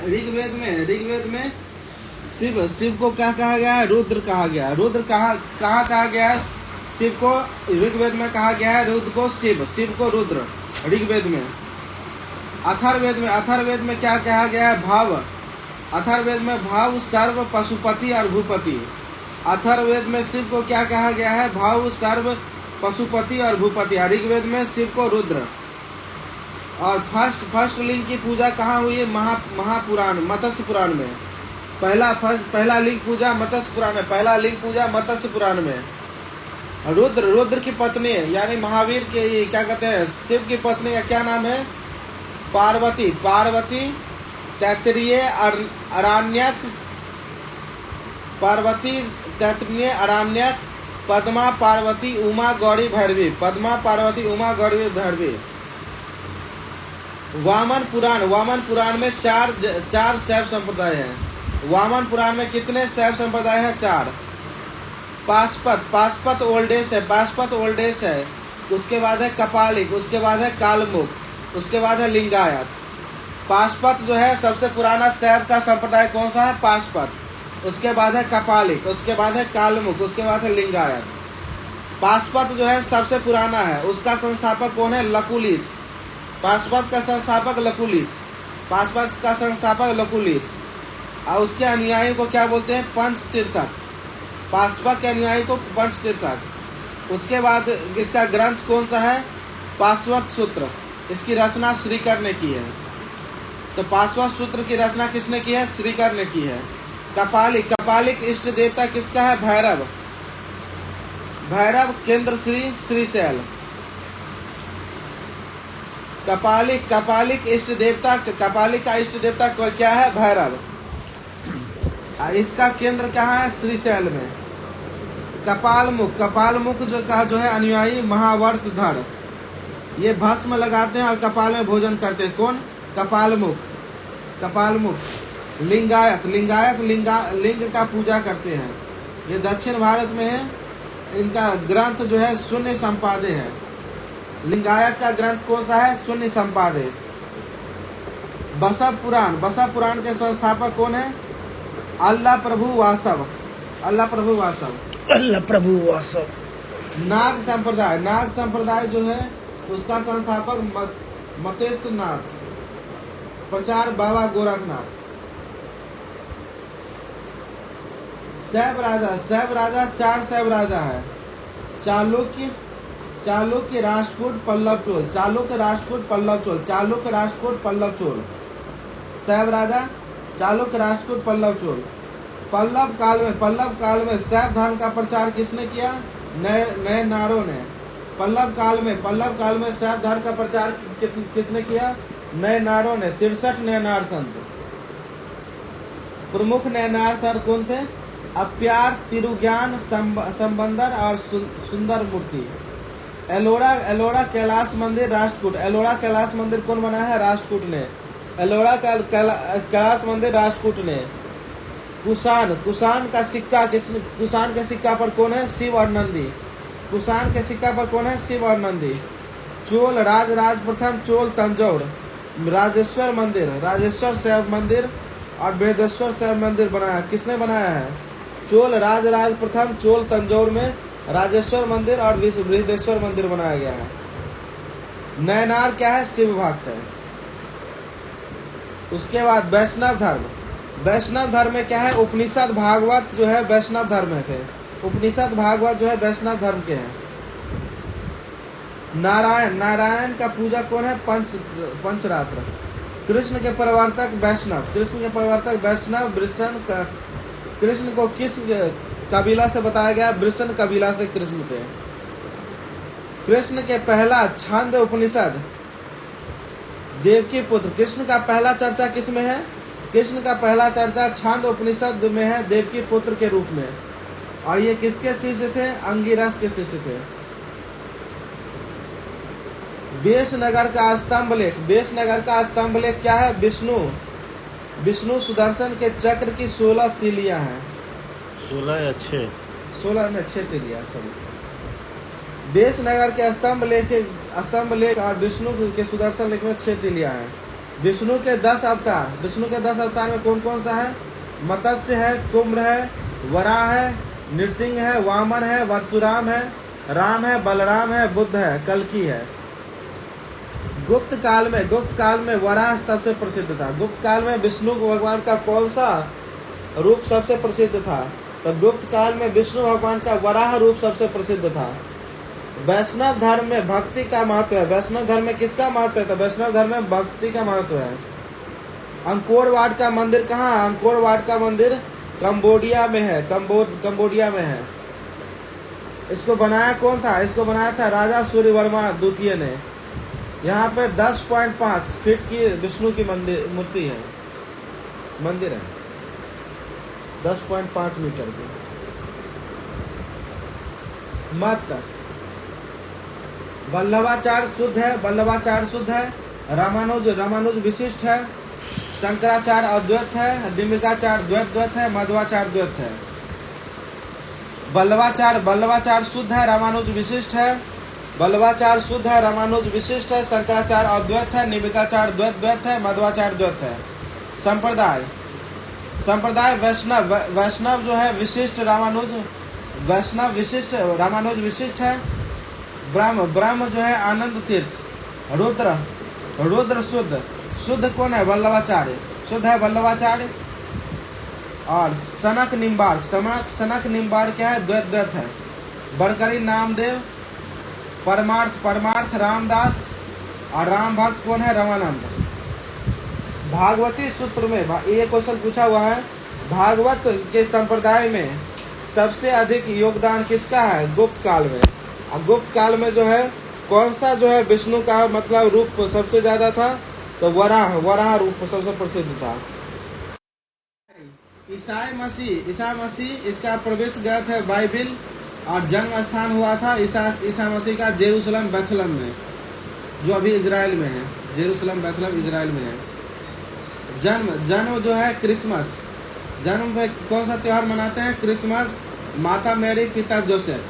ऋग्वेद में शिव को क्या कहा गया है? रुद्र कहा गया है। रुद्र कहाँ कहा गया है? शिव को ऋग्वेद में कहा गया है रुद्र को शिव को रुद्र ऋग्वेद में। अथर्ववेद में क्या कहा गया है? भाव। अथर्ववेद में भाव सर्व पशुपति और भूपति। अथर्ववेद में शिव को क्या कहा गया है? भाव सर्व पशुपति और भूपति। ऋग्वेद में शिव को रुद्र। और फर्स्ट लिंग की पूजा कहाँ हुई है? महापुराण मत्स्य पुराण में। पहला लिंग पूजा मत्स्य पुराण में। पहला लिंग पूजा मत्स्य पुराण में। रुद्र की पत्नी यानी महावीर के क्या कहते हैं? शिव की पत्नी का क्या नाम है? पार्वती तैत्तिरीय अरण्यक पद्मा पार्वती उमा गौरी भैरवी। वामन पुराण में चार शैव संप्रदाय हैं। वामन पुराण में कितने शैव संप्रदाय हैं? 4। पाशुपत ओल्डेस्ट है। उसके बाद है कपालिक, उसके बाद है कालमुख, उसके बाद है लिंगायत। पाशुपत जो है सबसे पुराना शैव का संप्रदाय कौन सा है? पाशुपत। उसके बाद है कपालिक, उसके बाद है कालमुख, उसके बाद है लिंगायत। पाशुपत जो है सबसे पुराना है, उसका संस्थापक कौन है? लकुलिस। पाशुपत का संस्थापक लकुलिस। और उसके अनुयायी को क्या बोलते हैं? पंचतीर्थक। पाशुपत के अनुयायी को पंचतीर्थक। उसके बाद इसका ग्रंथ कौन सा है? पाशुपत सूत्र। इसकी रचना श्रीकर ने की है। तो पाशुपत सूत्र की रचना किसने की है? श्रीकर ने की है। कपालिक इष्ट देवता किसका है? भैरव केंद्र श्रीशैल। कपालिक इष्ट देवता, कपालिक का इष्ट देवता क्या है? भैरव। इसका केंद्र कहाँ है? श्रीशैल में। कपालमुख जो है अनुयायी महावर्तधर। ये भस्म लगाते हैं और कपाल में भोजन करते हैं। कौन? कपालमुख। लिंगायत लिंग का पूजा करते हैं। ये दक्षिण भारत में है। इनका ग्रंथ जो है शून्य संपादे है। लिंगायत का ग्रंथ कौन सा है? शून्य संपादे। बसव पुराण के संस्थापक कौन है? अल्लाह प्रभु वासव। नाग संप्रदाय जो है उसका संस्थापक मतेश्वरनाथ। प्रचार बाबा गोरखनाथ। शैव राजा 4 शैव राजा है। चालुक्य राष्ट्रकूट पल्लव चोल। शैव राजा चालुक्य राष्ट्रकूट पल्लव चोल। पल्लव काल में शैव धर्म का प्रचार किसने किया? नए नारों ने। पल्लव काल में शैव धर्म का प्रचार किसने किया? नए नारों ने। 63 नयनार संत। प्रमुख नयनार संत कौन थे? अप्यार, तिरुज्ञान, संबंदर और सुंदर मूर्ति। एलोरा कैलाश मंदिर राष्ट्रकूट। एलोरा कैलाश मंदिर कौन बनाया है? राष्ट्रकूट ने। एलोरा कैलाश मंदिर राष्ट्रकूट ने। कुषाण का सिक्का पर कौन है? शिव और नंदी। कुषाण के सिक्का पर कौन है? शिव और नंदी। चोल राज प्रथम चोल तंजौर। राजेश्वर शैव मंदिर और बृहदेश्वर शैव मंदिर बनाया। किसने बनाया है? चोल राज प्रथम चोल तंजौर में राजेश्वर मंदिर और बृहदेश्वर मंदिर बनाया गया है। नयनार क्या है? शिव भक्त है। उसके बाद वैष्णव धर्म में क्या है? उपनिषद भागवत जो है वैष्णव धर्म में थे। उपनिषद भागवत जो है वैष्णव धर्म के हैं। नारायण का पूजा कौन है? पंचरात्र। कृष्ण के प्रवर्तक वैष्णव। कृष्ण को किस कबीला से बताया गया? वृषण कबीला से कृष्ण थे। कृष्ण के पहला छांद उपनिषद देवकी पुत्र। कृष्ण का पहला चर्चा किस में है? कृष्ण का पहला चर्चा छांद उपनिषद में है, देवकी पुत्र के रूप में। और ये किसके शिष्य थे? अंगिरस के शिष्य थे। बेशनगर का स्तंभ लेख क्या है? विष्णु सुदर्शन के चक्र की 16 तिलियां हैं। 16 में 6 तिलियां। बेशनगर के स्तंभ लेख और विष्णु के सुदर्शन लेख में 6 तिलियां हैं। विष्णु के 10 अवतार, विष्णु के 10 अवतार में कौन कौन सा है? मत्स्य है, कुम्भ है, वराह है, नृसिंह है, वामन है, परशुराम है, राम है, बलराम है, बुद्ध है, कल्कि है। गुप्त काल में वराह सबसे प्रसिद्ध था। गुप्त काल में विष्णु भगवान का कौन सा रूप सबसे प्रसिद्ध था? तो गुप्त काल में विष्णु भगवान का वराह रूप सबसे प्रसिद्ध था। वैष्णव धर्म में भक्ति का महत्व है। वैष्णव धर्म में किसका महत्व है? तो वैष्णव धर्म में भक्ति का महत्व है। अंकोर वाट का मंदिर कहाँ है? अंकोर वाट का मंदिर कंबोडिया में है। कंबोडिया में है। इसको बनाया कौन था? इसको बनाया था राजा सूर्यवर्मा द्वितीय ने। यहाँ पे 10.5 फीट की विष्णु की मूर्ति है, मंदिर है 10.5 मीटर की। मत वल्लभाचार्य शुद्ध है, वल्लभाचार्य शुद्ध है। रामानुज विशिष्ट है। शंकराचार्य अद्वैत है। डिम्बिकाचार्य द्वैत है। मध्वाचार्य द्वैत है। वल्लभाचार्य शुद्ध है, रामानुज विशिष्ट है। वल्लभाचार्य शुद्ध है, रामानुज विशिष्ट है। शंकराचार्य अद्वैत है। निम्बिकाचार्य द्वैत है। मध्वाचार्य द्वैत है। संप्रदाय वैष्णव जो है विशिष्ट, रामानुज विशिष्ट है। ब्रह्म जो है आनंद तीर्थ। रुद्र शुद्ध कौन है? वल्लभाचार्य शुद्ध है, वल्लभाचार्य। और सनक निम्बार्क क्या है? द्वैत है। बरकरी नामदेव। परमार्थ रामदास। और राम भक्त कौन है? रमानंद। भागवती सूत्र में ये क्वेश्चन पूछा हुआ है, भागवत के संप्रदाय में सबसे अधिक योगदान किसका है? गुप्त काल में। और गुप्त काल में जो है कौन सा जो है विष्णु का मतलब रूप सबसे ज्यादा था? तो वराह रूप सबसे प्रसिद्ध था। ईसा मसीह इसका पवित्र ग्रंथ है बाइबिल। और जन्म स्थान हुआ था ईसा मसीह का जेरूसलम बैथलम में, जो अभी इजराइल में है। जेरूसलम बैथलम इजराइल में है। जन्म जो है क्रिसमस। जन्म में कौन सा त्योहार मनाते हैं? क्रिसमस। माता मैरी, पिता जोसेफ।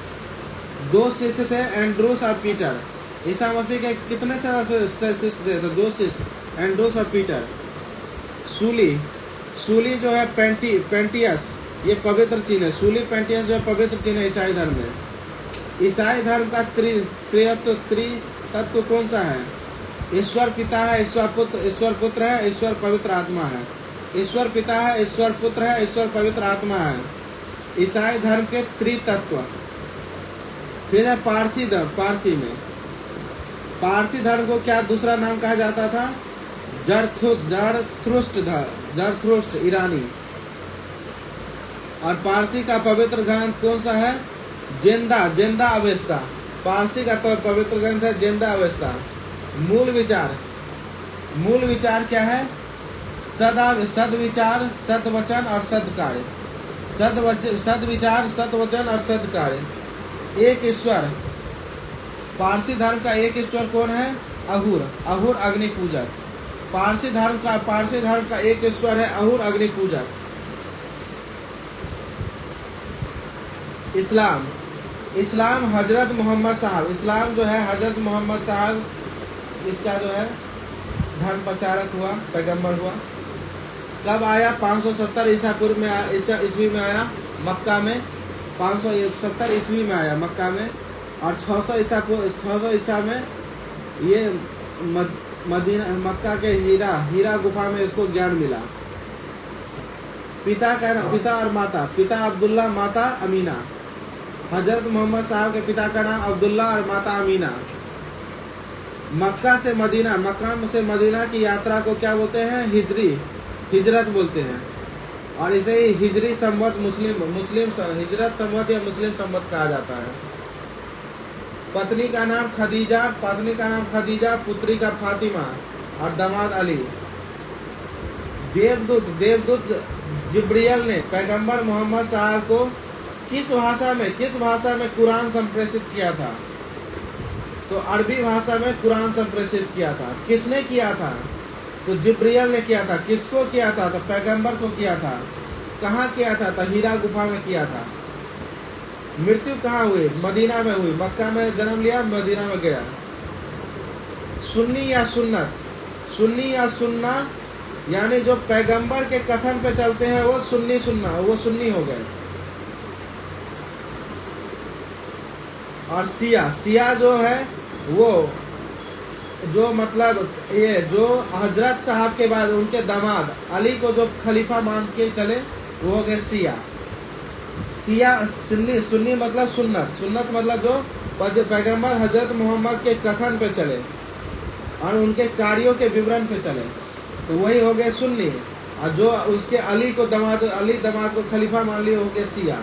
2 शिष्य थे, एंड्रूस और पीटर। ईसा मसीह के कितने शिष्य थे? तो 2 शिष्य, एंड्रूस और पीटर। सूली जो है पेंटियस, ये पवित्र चिन्ह है। सूली पेंटियस जो है पवित्र चिन्ह है ईसाई धर्म में। ईसाई धर्म का त्रितत्व कौन सा है? ईश्वर पिता है, ईश्वर पुत्र है, ईश्वर पवित्र आत्मा है। ईश्वर पिता है, ईश्वर पुत्र है, ईश्वर पवित्र आत्मा है। ईसाई धर्म के त्रितत्व। फिर है पारसी धर्म को क्या दूसरा नाम कहा जाता था? जरथुस्ट्र ईरानी। और पारसी का पवित्र ग्रंथ कौन सा है? जेंदा अवेस्ता। पारसी का पवित्र ग्रंथ है जेंदा अवेस्ता। मूल विचार क्या है? सद्विचार, सद्वचन और सद्कार्य। सद्विचार, सद्वचन और सद्कार्य। एक ईश्वर। पारसी धर्म का एक ईश्वर कौन है? अहुर अग्नि पूजक। पारसी धर्म का एक ईश्वर है अहुर अग्नि पूजक। इस्लाम हजरत मोहम्मद साहब। इस्लाम जो है हजरत मोहम्मद साहब, इसका जो है धर्म प्रचारक हुआ, पैगंबर हुआ। कब आया? 570 ईस्वी में आया मक्का में। 570 ईस्वी में आया मक्का में। और 600 ईसा में ये मदीना, मक्का के हीरा गुफा में इसको ज्ञान मिला। पिता और माता। पिता अब्दुल्ला, माता अमीना। हजरत मोहम्मद साहब के पिता का नाम अब्दुल्ला और माता अमीना। मक्का से मदीना की यात्रा को क्या बोलते हैं? हिजरत बोलते हैं। और इसे ही हिजरी संवत मुस्लिम हिजरत संवत या मुस्लिम संवत कहा जाता है। पत्नी का नाम खदीजा, पुत्री का फातिमा और दामाद अली। देवदूत जिब्रियल ने पैगंबर मोहम्मद साहब को किस भाषा में कुरान संप्रेषित किया था? तो अरबी भाषा में कुरान संप्रेषित किया था। किसने किया था? तो जिब्रियल ने किया था। किसको किया था? तो पैगंबर को किया था। कहाँ किया था? तो हीरा गुफा में किया था। मृत्यु कहाँ हुई? मदीना में हुई। मक्का में जन्म लिया, मदीना में गया। सुन्नी या सुन्नत। सुन्नी या सुन्ना यानी जो पैगंबर के कथन पे चलते हैं वो सुन्नी सुन्ना, वो सुन्नी हो गए। और शिया, शिया जो है वो जो मतलब ये जो हजरत साहब के बाद उनके दामाद अली को जो खलीफा मान के चले वो हो गए शिया। शिया सुन्नी, सुन्नी मतलब सुन्नत, सुन्नत मतलब जो पैगंबर हजरत मोहम्मद के कथन पे चले और उनके कार्यों के विवरण पे चले तो वही हो गए सुन्नी। और जो उसके अली को दामाद, अली दामाद को खलीफा मान लिए हो गए शिया।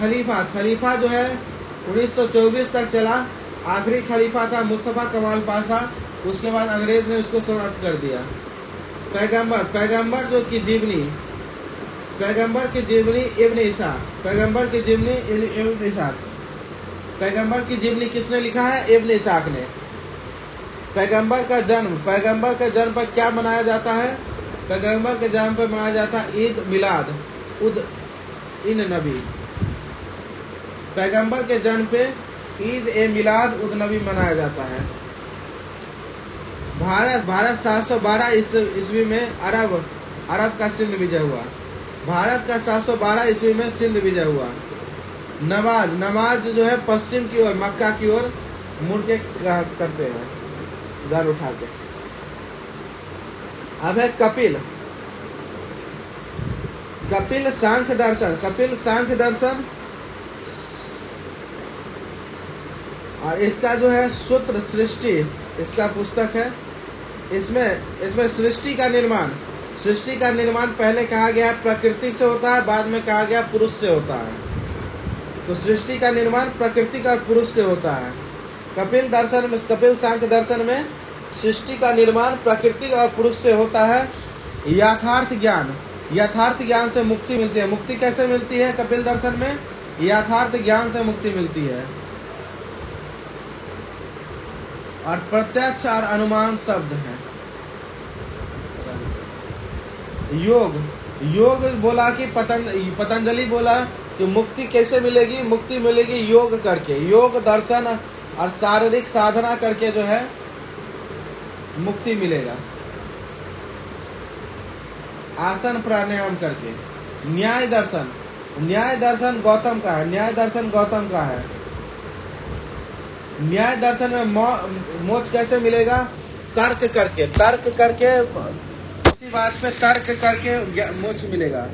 खलीफा, खलीफा जो है 1924 तक चला, आखिरी खलीफा था मुस्तफ़ा कमाल पाशा, उसके बाद अंग्रेज ने उसको समाप्त कर दिया। पैगंबर, पैगंबर जो की जीवनी, पैगंबर की जीवनी इब्न इसाक, पैगंबर की जीवनी इब्न इसाक, पैगंबर की जीवनी किसने लिखा है? इब्न इसाक ने। पैगंबर का जन्म, पैगंबर के जन्म पर क्या मनाया जाता है? पैगंबर के जन्म पर मनाया जाता है ईद मिलाद उद इन नबी। पैगंबर के जन्म पे ईद ए मिलाद उद नबी मनाया जाता है। भारत 712 ईस्वी में अरब का सिंध विजय हुआ। भारत का 712 ईस्वी में सिंध विजय हुआ। नमाज, नमाज जो है पश्चिम की ओर मक्का की ओर मुड़ के करते हैं, घर उठा के। अब है कपिल, कपिल सांख्य दर्शन, कपिल सांख्य दर्शन और इसका जो है सूत्र सृष्टि, इसका पुस्तक है। इसमें सृष्टि का निर्माण, सृष्टि का निर्माण पहले कहा गया है प्रकृति से होता है, बाद में कहा गया पुरुष से होता है। तो सृष्टि का निर्माण प्रकृति का पुरुष से होता है। कपिल दर्शन में, कपिल सांख्य दर्शन में सृष्टि का निर्माण प्रकृति और पुरुष से होता है। यथार्थ ज्ञान, यथार्थ ज्ञान से मुक्ति मिलती है। मुक्ति कैसे मिलती है? कपिल दर्शन में यथार्थ ज्ञान से मुक्ति मिलती है। और प्रत्यक्ष और अनुमान शब्द है। योग, योग बोला कि पतंजलि बोला कि मुक्ति कैसे मिलेगी? मुक्ति मिलेगी योग करके, योग दर्शन और शारीरिक साधना करके जो है मुक्ति मिलेगा, आसन प्राणायाम करके। न्याय दर्शन, न्याय दर्शन गौतम का है, न्याय दर्शन गौतम का है। न्याय दर्शन में मोक्ष कैसे मिलेगा? तर्क करके, तर्क करके, किसी बात पे तर्क करके मोक्ष मिलेगा।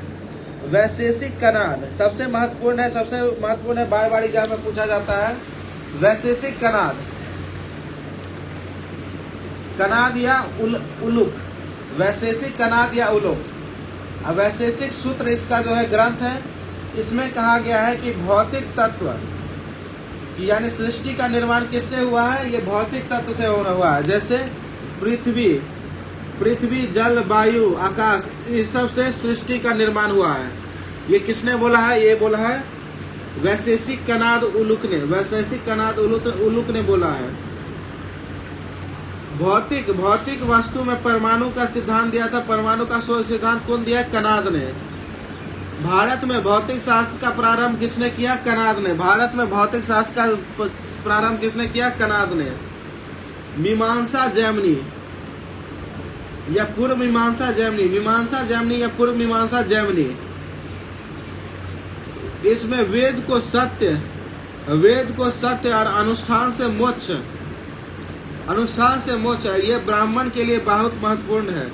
वैशेषिक कनाद सबसे महत्वपूर्ण है, सबसे महत्वपूर्ण है, बार बार एग्जाम में पूछा जाता है। वैशेषिक कनाद, कनाद या उलुक, वैशेषिक कनाद या उलुक। वैशेषिक सूत्र इसका जो है ग्रंथ है। इसमें कहा गया है कि भौतिक तत्व यानी सृष्टि का निर्माण किससे हुआ है? ये भौतिक तत्व से हुआ है। जैसे पृथ्वी, जल, वायु, आकाश, इस सब से सृष्टि का निर्माण हुआ है। ये किसने बोला है? ये बोला है वैशेषिक कनाद उलुक ने, वैशेषिक कनाद उलुक ने बोला है। भौतिक वस्तु में परमाणु का सिद्धांत दिया था। परमाणु का शोध सिद्धांत कौन दिया? कनाद ने। भारत में भौतिक शास्त्र का प्रारंभ किसने किया? कनाद ने। भारत में भौतिक शास्त्र का प्रारंभ किसने किया? कनाद ने। मीमांसा जैमिनी या पूर्व मीमांसा जैमिनी, मीमांसा जैमिनी या पूर्व मीमांसा जैमिनी। इसमें वेद को सत्य और अनुष्ठान से मोक्ष, अनुष्ठान से मोक्ष है। ये ब्राह्मण के लिए बहुत महत्वपूर्ण है।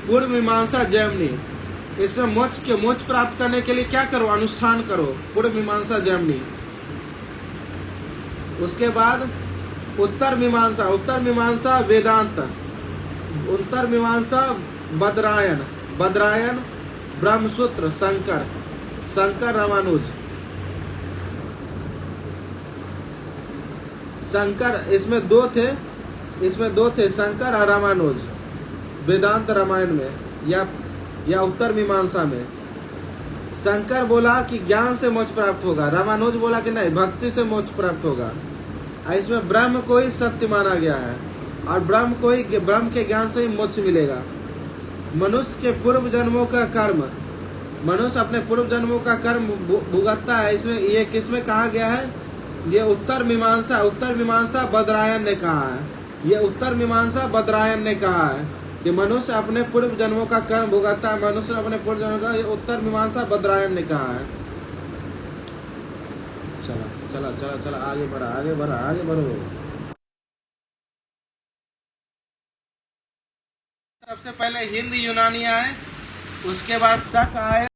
पूर्व मीमांसा जैमिनी, इसमें मोक्ष प्राप्त करने के लिए क्या करो? अनुष्ठान करो। पूर्व मीमांसा जैमिनी। उसके बाद उत्तर मीमांसा, उत्तर मीमांसा वेदांत, उत्तर मीमांसा बद्रायन, ब्रह्मसूत्र शंकर रामानुज। शंकर, इसमें दो थे शंकर और रामानुज, वेदांत रामायण में या उत्तर मीमांसा में। शंकर बोला कि ज्ञान से मोक्ष प्राप्त होगा, रामानुज बोला कि नहीं, भक्ति से मोक्ष प्राप्त होगा। इसमें ब्रह्म को ही सत्य माना गया है और ब्रह्म के ज्ञान से ही मोक्ष मिलेगा। मनुष्य के पूर्व जन्मों का कर्म, मनुष्य अपने पूर्व जन्मों का कर्म भुगतता है। इसमें ये किसमें कहा गया है? ये उत्तर मीमांसा बद्रायन ने कहा है। ये उत्तर मीमांसा बदरायन ने कहा है कि मनुष्य अपने पूर्व जन्मों का कर्म भुगतता है, मनुष्य अपने पूर्व जन्मों का, ये उत्तर मीमांसा बदरायन ने कहा है। चला चला चला चला आगे बढ़ा आगे बढ़ा आगे बढ़ो। सबसे पहले हिंद यूनानी आए, उसके बाद शक आए,